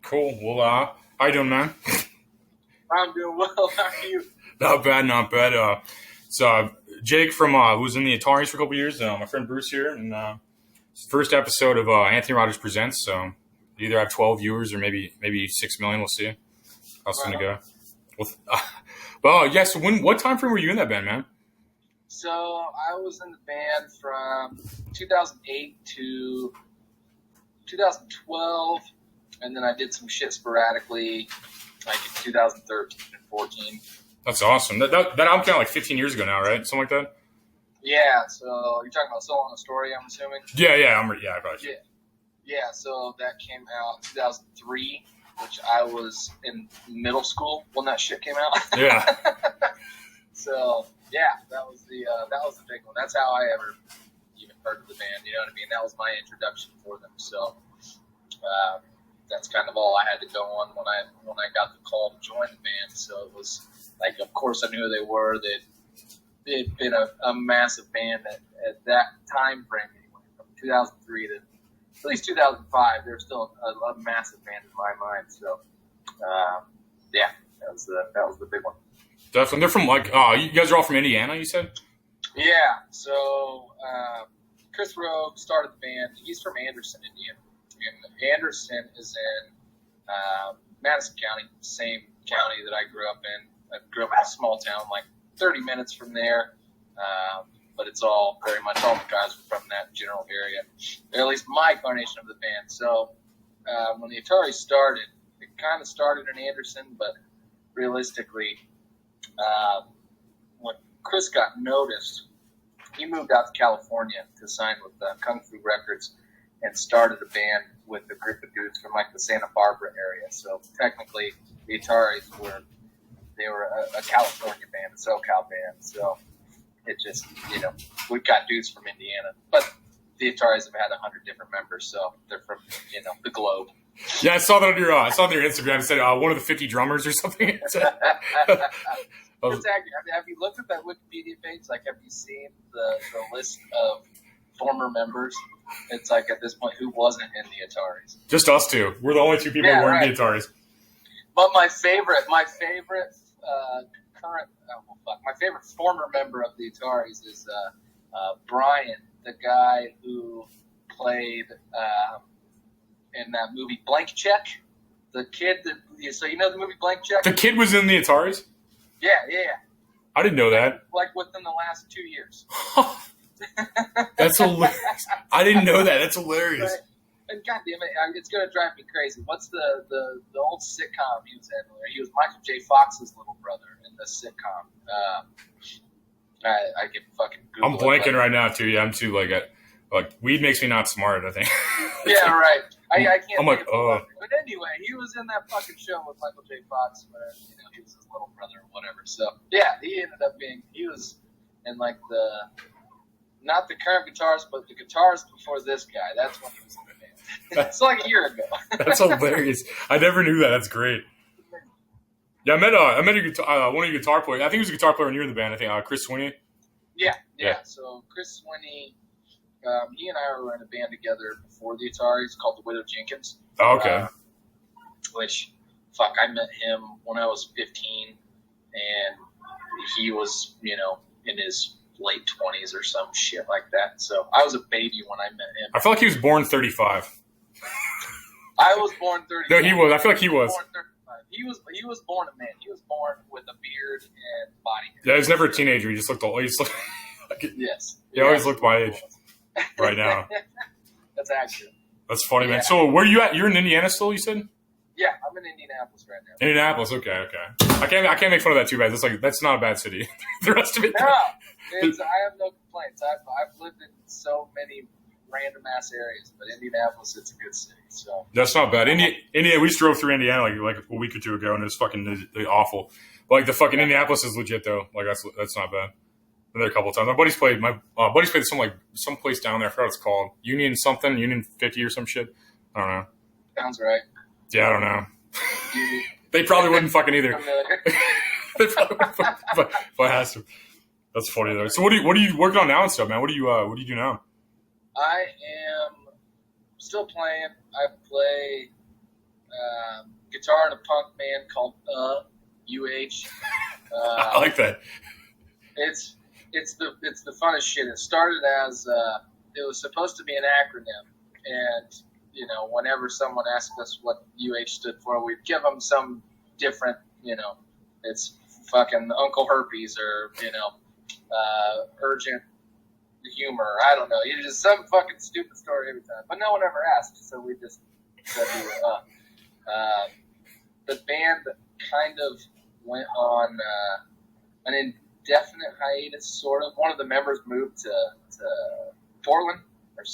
Cool. Well, how you doing, man? I'm doing well. How are you? Not bad, not bad. Jake from who was in the Ataris for a couple years. My friend Bruce here, and it's the first episode of Anthony Rogers Presents. So you either have 12 viewers or maybe 6 million. We'll see how soon to go. Well, yes. So what time frame were you in that band, man? So I was in the band from 2008 to 2012, and then I did some shit sporadically, like in 2013 and 14. That's awesome. That album came out like 15 years ago now, right? Something like that. Yeah. So you're talking about Soul on the Story, I'm assuming. Yeah. I probably should. Yeah. So that came out in 2003, which I was in middle school when that shit came out. Yeah. So yeah, that was the big one. That's how I ever even heard of the band. You know what I mean? That was my introduction for them. So that's kind of all I had to go on when I got the call to join the band. So it was like, of course, I knew who they were. They'd been a massive band at that time frame anyway, from 2003 to at least 2005. They're still a massive band in my mind. So yeah, that was the big one. Definitely. They're from you guys are all from Indiana, you said? Yeah. So Chris Rowe started the band. He's from Anderson, Indiana. And Anderson is in Madison County, same county that I grew up in. I grew up in a small town, like 30 minutes from there. But it's all very much all the guys are from that general area, or at least my incarnation of the band. So when the Ataris started, it kind of started in Anderson, but realistically, when Chris got noticed, he moved out to California to sign with Kung Fu Records and started a band with a group of dudes from like the Santa Barbara area. So technically, the Ataris were a California band, a SoCal band. So it just, we've got dudes from Indiana, but the Ataris have had 100 different members, so they're from the globe. Yeah, I saw that on your Instagram. It said one of the 50 drummers or something. It's accurate. Have you looked at that Wikipedia page? Like, have you seen the list of former members? It's like at this point, who wasn't in the Ataris? Just us two. We're the only two people who weren't in the Ataris. But my favorite my favorite former member of the Ataris is Brian, the guy who played in that movie Blank Check. The kid so you know the movie Blank Check? The kid was in the Ataris? Yeah. I didn't know that. Like within the last 2 years. That's hilarious. I didn't know that. That's hilarious. And goddamn it, it's gonna drive me crazy. What's the old sitcom he was in? He was Michael J. Fox's little brother in the sitcom. I can fucking Google I'm blanking right now too. Yeah, I'm too like weed makes me not smart, I think. Yeah, right. I can't. I'm like, But anyway, he was in that fucking show with Michael J. Fox, where he was his little brother or whatever. So yeah, he was in like not the current guitarist, but the guitarist before this guy. That's when he was in the band. It's like a year ago. That's hilarious. I never knew that. That's great. Yeah, I met one of your guitar players. I think he was a guitar player when you were in the band. I think Chris Swinney. Yeah. So Chris Swinney, he and I were in a band together before the Ataris called the Widow Jenkins. Oh, okay. I met him when I was 15, and he was, in his late 20s or some shit like that. So I was a baby when I met him. I feel like he was born 35. I was born 35. No, he was. I feel like he was. He was born a man. He was born with a beard and body hair. Yeah, he was never a teenager. He just looked old. Yes. He always looked my age right now. That's accurate. That's funny, man. So where are you at? You're in Indiana still, you said? Yeah, I'm in Indianapolis right now. Indianapolis, okay. I can't make fun of that too bad. That's not a bad city. The rest of it. No, I have no complaints. I've lived in so many random ass areas, but Indianapolis, it's a good city. So that's not bad. Indiana, we just drove through Indiana like a week or two ago, and it was fucking awful. But like the fucking Indianapolis is legit though. Like that's not bad. Been there a couple of times. My buddy's played some place down there. I forgot what it's called. Union 50 or some shit. I don't know. Sounds right. Yeah, I don't know. They probably wouldn't fucking either. They probably wouldn't fucking, but if I asked them. That's funny though. So what are you working on now and stuff, man? What do you do now? I am still playing. I play guitar in a punk band called UH. I like that. It's the funnest shit. It started as it was supposed to be an acronym, and whenever someone asked us what UH stood for, we'd give them some different, it's fucking Uncle Herpes or urgent humor. I don't know. You just some fucking stupid story every time, but no one ever asked, so we just said we were the band kind of went on an indefinite hiatus, sort of. One of the members moved to Portland or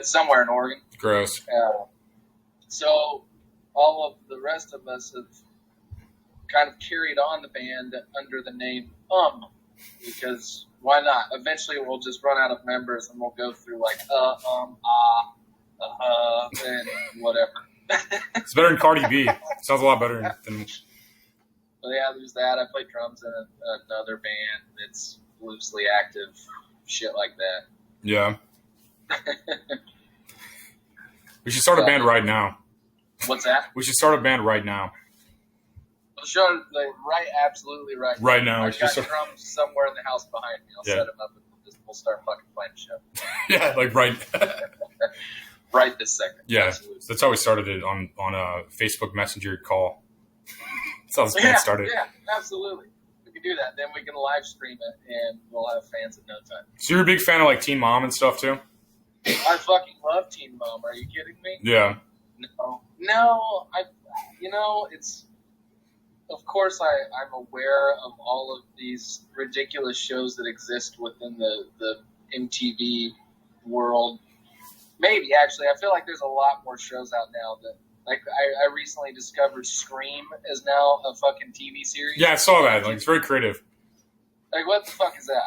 somewhere in Oregon. Gross. So all of the rest of us have kind of carried on the band under the name because why not? Eventually we'll just run out of members and we'll go through like and whatever. It's better than Cardi B. Sounds a lot better than. But yeah, there's that. I play drums in another band that's loosely active, shit like that. Yeah. We should start a band right now. What's that? We should start a band right now. Absolutely right. Right now. I've got drums somewhere in the house behind me. I'll set them up and we'll start fucking playing the show. Yeah, like right. Right this second. Yeah, absolutely. That's how we started it on a Facebook Messenger call. That's how this band started. Yeah, absolutely. We can do that. Then we can live stream it, and we'll have fans in no time. So you're a big fan of like Teen Mom and stuff too? I fucking love Teen Mom. Are you kidding me? Yeah. No. It's. Of course, I'm aware of all of these ridiculous shows that exist within the MTV world. Maybe, actually. I feel like there's a lot more shows out now that, like, I recently discovered Scream is now a fucking TV series. Yeah, I saw that. Like, it's very creative. Like, what the fuck is that?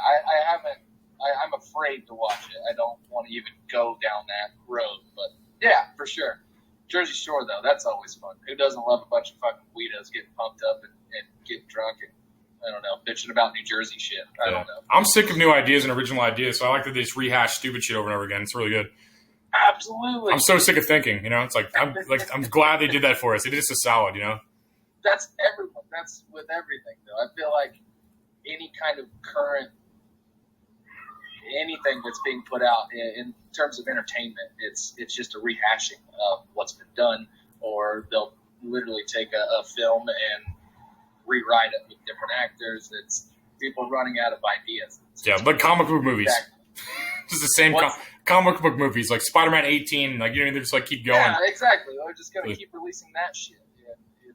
I'm afraid to watch it. I don't want to even go down that road. But, yeah, for sure. Jersey Shore, though, that's always fun. Who doesn't love a bunch of fucking weirdos getting pumped up and getting drunk and, I don't know, bitching about New Jersey shit? I don't know. I'm sick of new ideas and original ideas, so I like that they just rehash stupid shit over and over again. It's really good. Absolutely. I'm so sick of thinking, it's like I'm glad they did that for us. They did us a solid, That's everyone. That's with everything, though. I feel like any kind of current anything that's being put out in terms of entertainment, it's just a rehashing of what's been done, or they'll literally take a film and rewrite it with different actors. It's people running out of ideas. Like comic book movies. Exactly. Just the same comic book movies, like Spider-Man 18, like, they just like keep going. Yeah, exactly. They're just going to keep releasing that shit.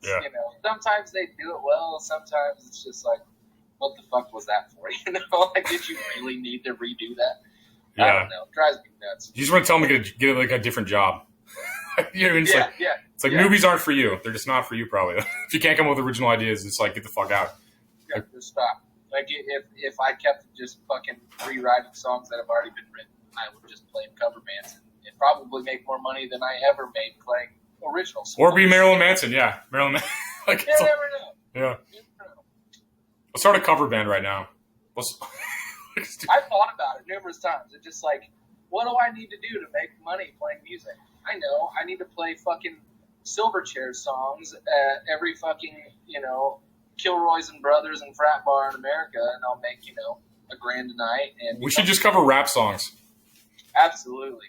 Yeah. Sometimes they do it well, sometimes it's just like, what the fuck was that for? Like, did you really need to redo that? Yeah. I don't know. It drives me nuts. You just want to tell them to get like a different job. It's like movies aren't for you. They're just not for you, probably. If you can't come up with original ideas, it's like, get the fuck out. Yeah, just stop. Like, if I kept just fucking rewriting songs that have already been written, I would just play cover bands and probably make more money than I ever made playing original songs. Or be Marilyn Manson, yeah. Marilyn Manson. You never know. Yeah. Let's start a cover band right now. I've thought about it numerous times. It's just like, what do I need to do to make money playing music? I know. I need to play fucking Silverchair songs at every fucking, Kilroy's and Brothers and frat bar in America, and I'll make, $1,000 a night. And we should just cover rap songs. Absolutely.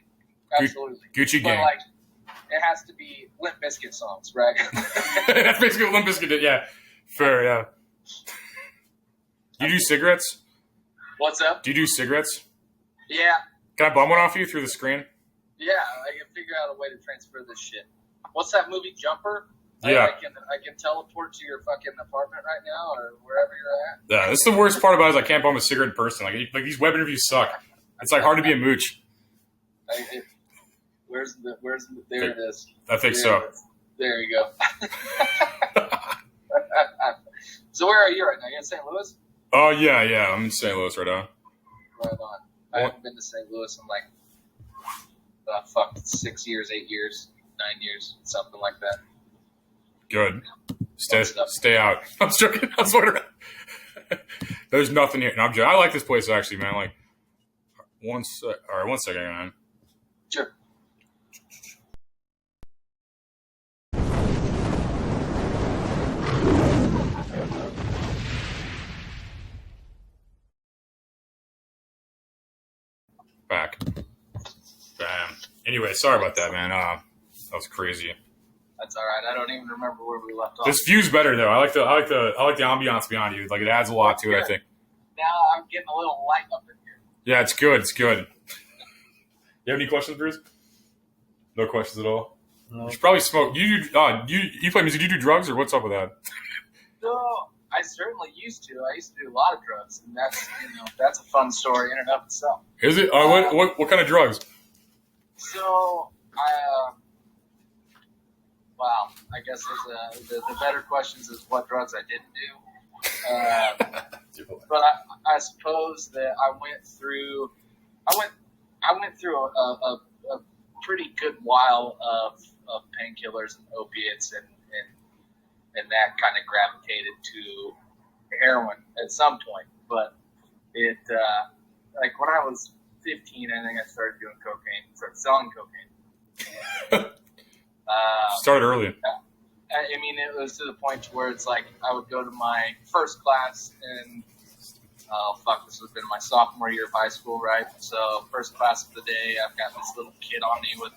Gucci Gang. But, like, it has to be Limp Bizkit songs, right? That's basically what Limp Bizkit did, yeah. Fair, yeah. Do you do cigarettes? What's up? Do you do cigarettes? Yeah. Can I bum one off you through the screen? Yeah, I can figure out a way to transfer this shit. What's that movie, Jumper? Yeah. I can teleport to your fucking apartment right now or wherever you're at. Yeah, this is the worst part about it is I can't bum a cigarette in person. Like these web interviews suck. It's like hard to be a mooch. There it is. I think so. There you go. So where are you right now? You in St. Louis? Oh, yeah. I'm in St. Louis right now. Right on. I haven't been to St. Louis in like 6 years, 8 years, 9 years, something like that. Good. Stay out. I'm joking. I'm sort of. There's nothing here. No, I'm joking. I like this place actually, man. Like, all right, 1 second, man. Sure. Back. Bam. Anyway, sorry about that, man. That was crazy. That's all right. I don't even remember where we left off. This view's better though. I like the ambiance behind you. Like it adds a lot to it. I think. Now I'm getting a little light up in here. Yeah, it's good. It's good. You have any questions, Bruce? No questions at all. No. You should probably smoke. You play music? Do you do drugs or what's up with that? No, I certainly used to. I used to do a lot of drugs, and that's a fun story in and of itself. Is it? What kind of drugs? So wow. I guess the better questions is what drugs I didn't do. But I suppose that I went through a pretty good while of painkillers and opiates and that kind of gravitated to heroin at some point. But it like when I was 15, I think I started doing cocaine, started selling cocaine. Started early. I mean, it was to the point where it's like I would go to my first class and this would have been my sophomore year of high school, right? So first class of the day, I've got this little kid on me with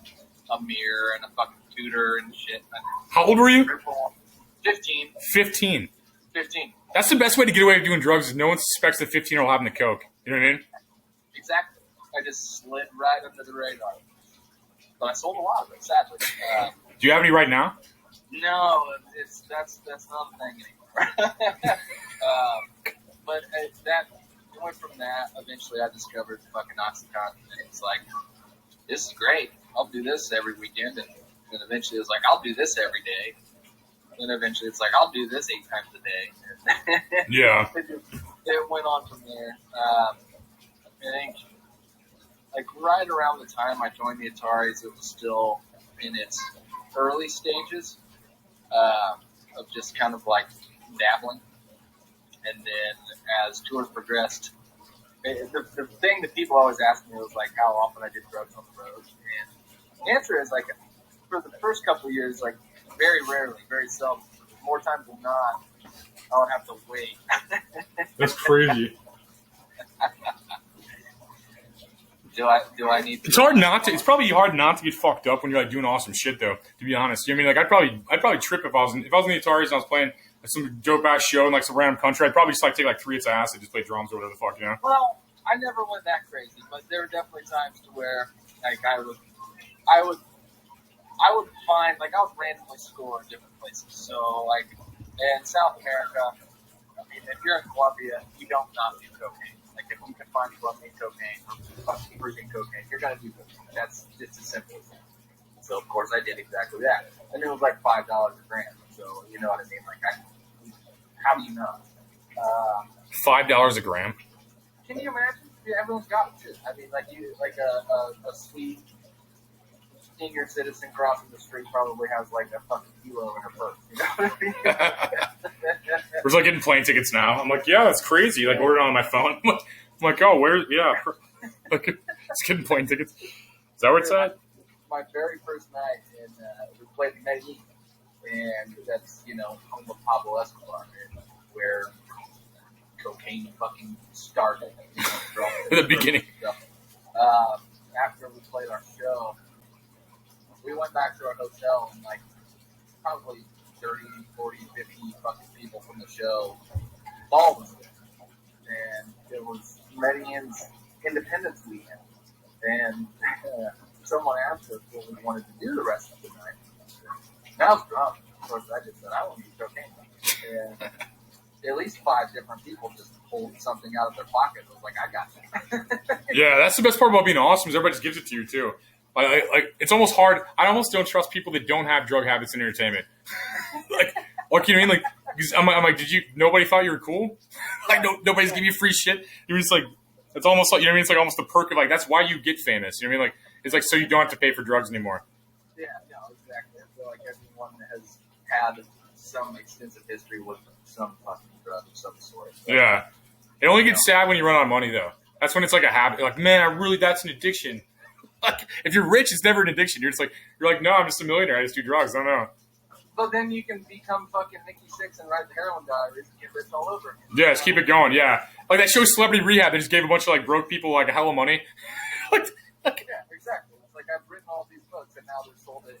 a mirror and a fucking tutor and shit. How old were you? 15. 15. 15. That's the best way to get away with doing drugs is no one suspects the 15-year-old having the coke. You know what I mean? Exactly. I just slid right under the radar. But I sold a lot of it, sadly. Do you have any right now? No, that's not a thing anymore. But that went from that. Eventually, I discovered fucking OxyContin, and it's like, this is great. I'll do this every weekend, and then eventually it was like, I'll do this every day. And eventually it's like, I'll do this 8 times a day. Yeah. It went on from there. I think, like, right around the time I joined the Ataris, it was still in its early stages of just kind of, like, dabbling. And then as tours progressed, the thing that people always ask me was, like, how often I did drugs on the road. And the answer is, like, for the first couple of years, like, very rarely, very seldom. More times than not, I would have to wait. That's crazy. Do I need to? It's hard not to. It's probably hard not to get fucked up when you're like doing awesome shit, though. To be honest, you know what I mean, like I'd probably trip if I was in the Ataris and I was playing some dope ass show in like some random country. I'd probably just like take like 3 hits of acid, just play drums or whatever the fuck, you know. Well, I never went that crazy, but there were definitely times to where like I would find, like, I would randomly score in different places. So, like, in South America, I mean, if you're in Colombia, you don't not do cocaine. Like, if you can find Colombian cocaine or Peruvian cocaine, you're going to do cocaine. That's just as simple as that. So, of course, I did exactly that. And it was like $5 a gram. So, you know what I mean? Like, how do you know? $5 a gram? Can you imagine? Yeah, everyone's got it, too. I mean, like, a sweet senior citizen crossing the street probably has like a fucking kilo in her purse. You know what I mean? We're like getting plane tickets now. I'm like, yeah, that's crazy. Like ordering on my phone. I'm like, oh, where? Yeah, like it's getting plane tickets. Is that where it's at? My very first night we played in Medellin, and that's home of Pablo Escobar, where cocaine fucking started. In the beginning. After we played our show, we went back to our hotel and like probably 30, 40, 50 fucking people from the show all was there. And it was Medellin's Independence Weekend. And someone asked us what we wanted to do the rest of the night. And I was drunk. Of course, I just said, I want to do cocaine. And at least 5 different people just pulled something out of their pocket. I was like, I got you. Yeah, that's the best part about being awesome is everybody just gives it to you, too. Like it's almost hard. I almost don't trust people that don't have drug habits in entertainment. like, you know what I mean? Like, because I'm like, nobody thought you were cool? Like, nobody's giving you free shit? You're just like, it's almost like, you know what I mean? It's like almost the perk of like, that's why you get famous. You know what I mean? Like, it's like, so you don't have to pay for drugs anymore. Yeah, no, exactly. I feel like everyone has had some extensive history with some fucking drug of some sort. So, yeah. It only gets sad when you run out of money, though. That's when it's like a habit. Like, man, that's an addiction. Like, if you're rich, it's never an addiction. You're like, no, I'm just a millionaire. I just do drugs. I don't know. But then you can become fucking Nikki Sixx and write the heroin diaries and get rich all over again. Yeah, just keep it going. Yeah, like that show Celebrity Rehab. They just gave a bunch of like broke people like a hell of money. Yeah, exactly. It's like I've written all these books and now they're sold in A.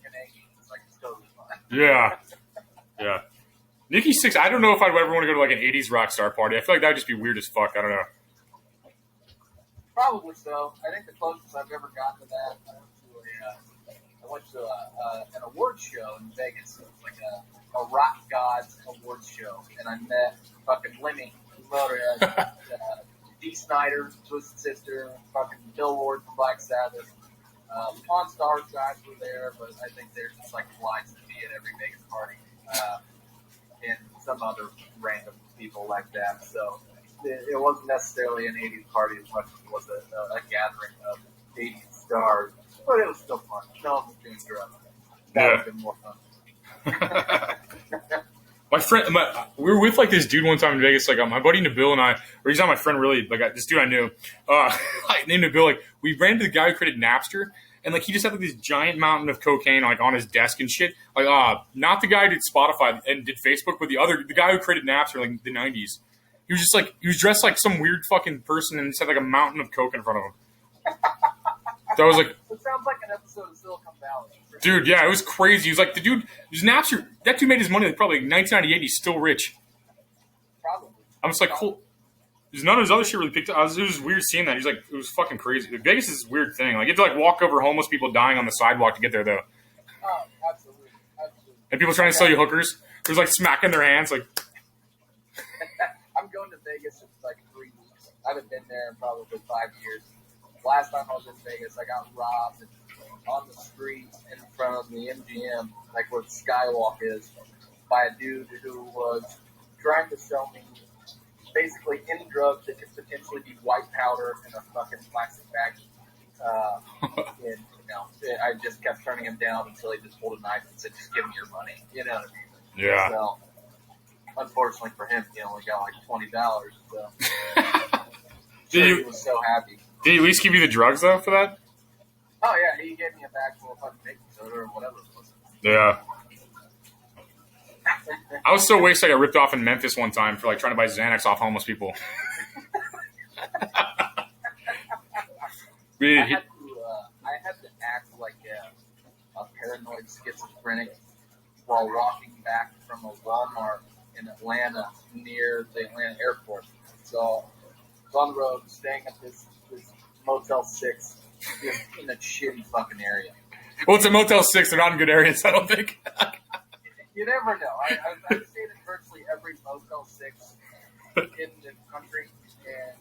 It's like it's totally fine. Yeah. Yeah. Nikki Sixx, I don't know if I'd ever want to go to like an 80s rock star party. I feel like that would just be weird as fuck. I don't know. Probably so. I think the closest I've ever gotten to that, I went to an awards show in Vegas. It was like a rock gods awards show, and I met fucking Lemmy, Motorhead, Dee Snider, Twisted Sister, fucking Bill Ward from Black Sabbath. Pawn Stars guys were there, but I think they're just like flies to be at every Vegas party, and some other random people like that. So it wasn't necessarily an 80s party as much as it was a gathering of 80s stars, but it was still fun. No one was doing drugs. That would have been more fun. My friend, we were with like this dude one time in Vegas. Like my buddy Nabil and I, or he's not my friend really. Like this dude I knew, named Nabil. Like we ran into the guy who created Napster, and like he just had like this giant mountain of cocaine like on his desk and shit. Like not the guy who did Spotify and did Facebook, but the guy who created Napster in like the 90s. He was just like he was dressed like some weird fucking person and just had like a mountain of coke in front of him. That was like. It sounds like an episode of Silicon Valley. Dude, yeah, it was crazy. He was like, the dude, his Napster, that dude made his money like probably like 1998. He's still rich. Probably. I was like, cool. There's none of his other shit really picked up. It was weird seeing that. He's like, it was fucking crazy. Vegas is this weird thing. Like, you have to like walk over homeless people dying on the sidewalk to get there, though. Oh, absolutely. And people trying to sell you hookers. There's like smacking their hands, like. I'm going to Vegas in like 3 weeks. I haven't been there in probably 5 years. Last time I was in Vegas, I got robbed on the street in front of the MGM, like where the Skywalk is, by a dude who was trying to sell me basically any drug that could potentially be white powder in a fucking plastic bag. And I just kept turning him down until he just pulled a knife and said, "Just give me your money." You know what I mean? Yeah. So, unfortunately for him, he only got like $20. So, he was so happy. Did he at least give you the drugs though for that? Oh yeah, he gave me a bag full of fucking baking soda or whatever it was. Yeah. I was so wasted I got ripped off in Memphis one time for like trying to buy Xanax off homeless people. I had to act like a paranoid schizophrenic while walking back from a Walmart in Atlanta near the Atlanta airport. So I was on the road staying at this Motel 6 in a shitty fucking area. Well, it's a Motel 6. They're not in good areas, I don't think. You never know. I've stayed in virtually every Motel 6 in the country, and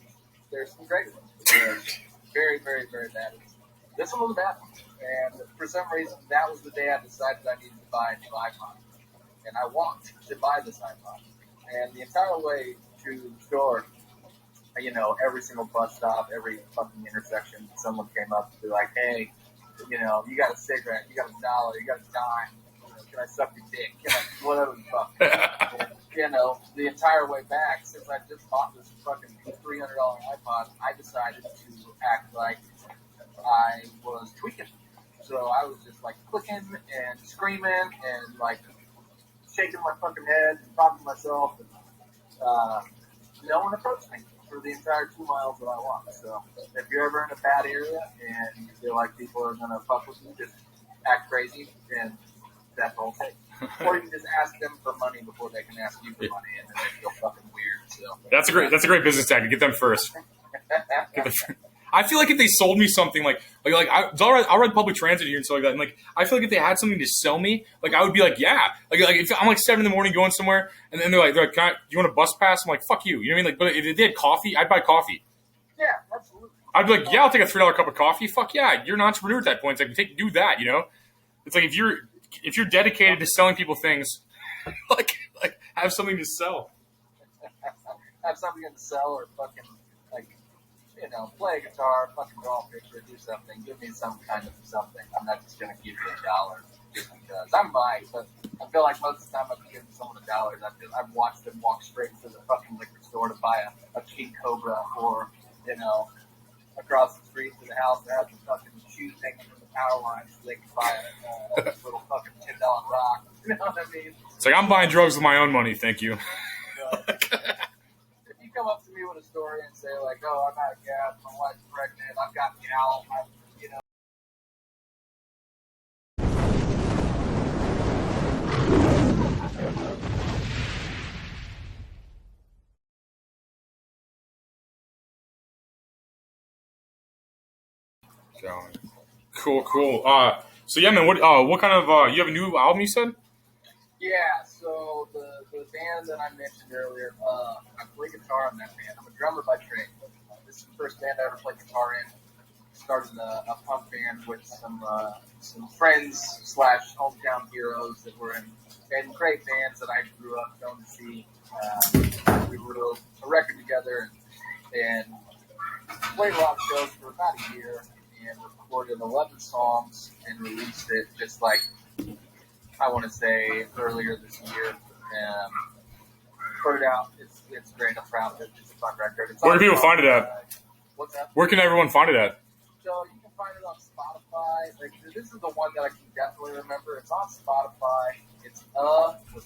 there's some great ones. There's very, very, very bad ones. This one was a bad one. And for some reason, that was the day I decided I needed to buy a new iPod. And I walked to buy this iPod. And the entire way to the store, every single bus stop, every fucking intersection, someone came up to be like, "Hey, you got a cigarette, you got $1, you got a dime, can I suck your dick? Whatever the fuck." And, the entire way back, since I just bought this fucking $300 iPod, I decided to act like I was tweaking. So I was just like clicking and screaming and like shaking my fucking head and talking to myself. And, no one approached me for the entire 2 miles that I walked. So if you're ever in a bad area and you feel like people are going to fuck with you, just act crazy and that's all it takes. Or you can just ask them for money before they can ask you for money, and then they feel fucking weird. So that's a great business tactic. Get them first. I feel like if they sold me something I'll ride public transit here and stuff like that. And like I feel like if they had something to sell me, like I would be like, yeah. Like if I'm like 7 in the morning going somewhere, and then they're like, do you want a bus pass? I'm like, fuck you. You know what I mean? Like, but if they had coffee, I'd buy coffee. Yeah, absolutely. I'd be like, yeah, I'll take a $3 cup of coffee. Fuck yeah, you're an entrepreneur at that point. It's like do that. It's like if you're dedicated to selling people things, like have something to sell. Have something to sell, or fucking play a guitar, fucking draw a picture, do something. Give me some kind of something. I'm not just gonna give you $1 just because. I might, but I feel like most of the time I've given someone $1, I've watched them walk straight to the fucking liquor store to buy a King Cobra, or across the street to the house that has the fucking shoes hanging from the power line so they can buy a little fucking $10 rock. You know what I mean? It's like I'm buying drugs with my own money, thank you. If you come up to me with a story and say like, "Oh, I'm out of gas, my wife's pregnant, I've got gal, I'm Going. Cool. So yeah, man. What kind of you have a new album? You said. Yeah, so the band that I mentioned earlier, I play guitar in that band. I'm a drummer by trade. This is the first band I ever played guitar in. Started a punk band with some friends slash hometown heroes that were in great bands that I grew up going to see. We wrote a record together and played rock shows for about a year and recorded 11 songs and released it just like I want to say earlier this year. Put it out. It's great. I'm proud of it. It's a fun record. Where can people find it at? What's that? Where can everyone find it at? So you can find it on Spotify. Like, this is the one that I can definitely remember. It's on Spotify. It's with